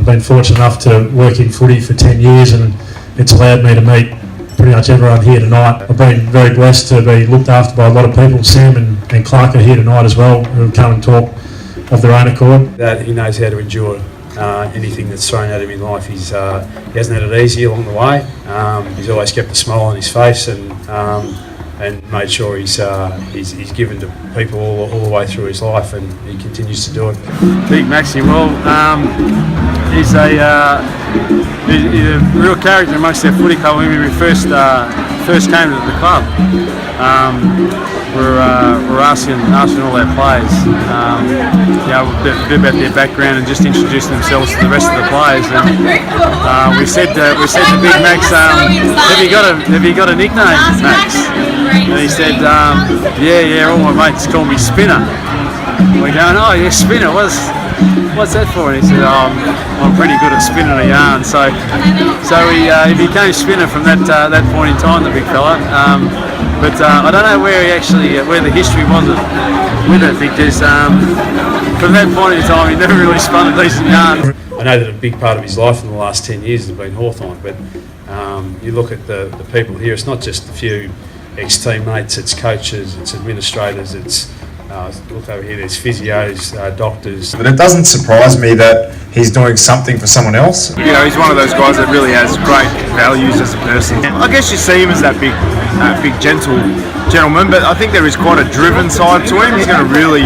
been fortunate enough to work in footy for 10 years, and it's allowed me to meet pretty much everyone here tonight. I've been very blessed to be looked after by a lot of people. Sam and Clark are here tonight as well, who come and talk of their own accord. That he knows how to endure anything that's thrown at him in life. He hasn't had it easy along the way. He's always kept a smile on his face and made sure he's given to people all the way through his life, and he continues to do it. Big Maxi, well, he's a real character amongst their footy club. When we first came to the club, we're asking all our players, a bit about their background and just introducing themselves to the rest of the players. And we said to Big Max, have you got a nickname, Max? And he said, yeah, all my mates call me Spinner. We're going, oh yeah, Spinner, what's that for? And he said, oh, I'm pretty good at spinning a yarn. So he became Spinner from that point in time, the big fella. But I don't know where the history was with it, because from that point in time he never really spun a decent yarn. I know that a big part of his life in the last 10 years has been Hawthorn, but you look at the people here, it's not just a few ex-teammates, it's coaches, it's administrators, it's look over here, there's physios, doctors. But it doesn't surprise me that he's doing something for someone else. You know, he's one of those guys that really has great values as a person. I guess you see him as that big gentle gentleman, but I think there is quite a driven side to him. He's going to really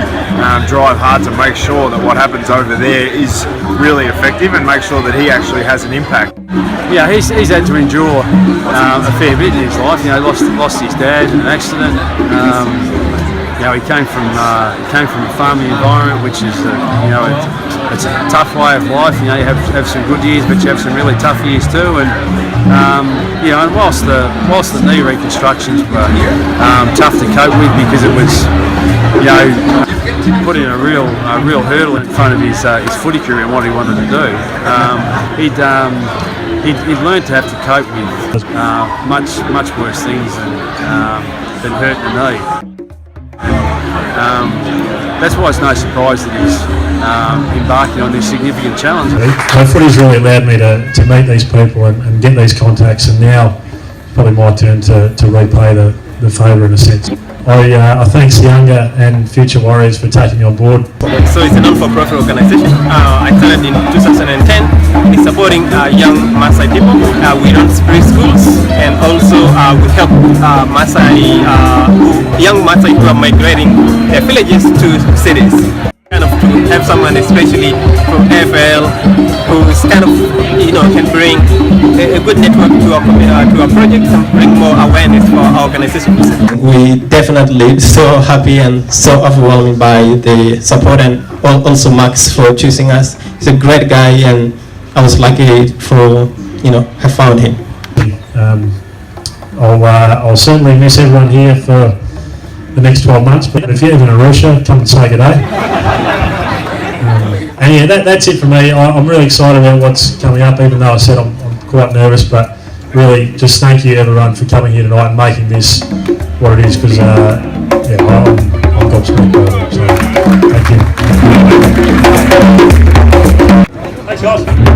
drive hard to make sure that what happens over there is really effective and make sure that he actually has an impact. Yeah, he's had to endure a fair bit in his life. You know, lost his dad in an accident. You know, he came from a farming environment, which is it's a tough way of life. You know, you have some good years, but you have some really tough years too. And you know, and whilst the knee reconstructions were tough to cope with, because it was, you know, putting a real hurdle in front of his footy career and what he wanted to do, he'd learned to have to cope with much worse things than hurting the knee. That's why it's no surprise that he's embarking on this significant challenge. Footy's really allowed me to meet these people and get these contacts, and now probably my turn to repay the favour in a sense. I thank the younger and future Warriors for taking me on board. So it's a non-for-profit organisation. I started in 2010. It's supporting young Maasai people. We run preschools, and also we help young Maasai who are migrating their villages to cities. Kind of to have someone, especially from AFL, who's kind of, you know, can bring a good network to our project and bring more awareness for our organization. We definitely so happy and so overwhelmed by the support, and also Max for choosing us. He's a great guy, and I was lucky for have found him. I'll certainly miss everyone here for the next 12 months, but if you're in Arusha, come and say good day. And yeah, that's it for me. I'm really excited about what's coming up, even though I said I'm quite nervous, but really just thank you everyone for coming here tonight and making this what it is, because I'm gobsmacked by it. So thank you. Thanks guys.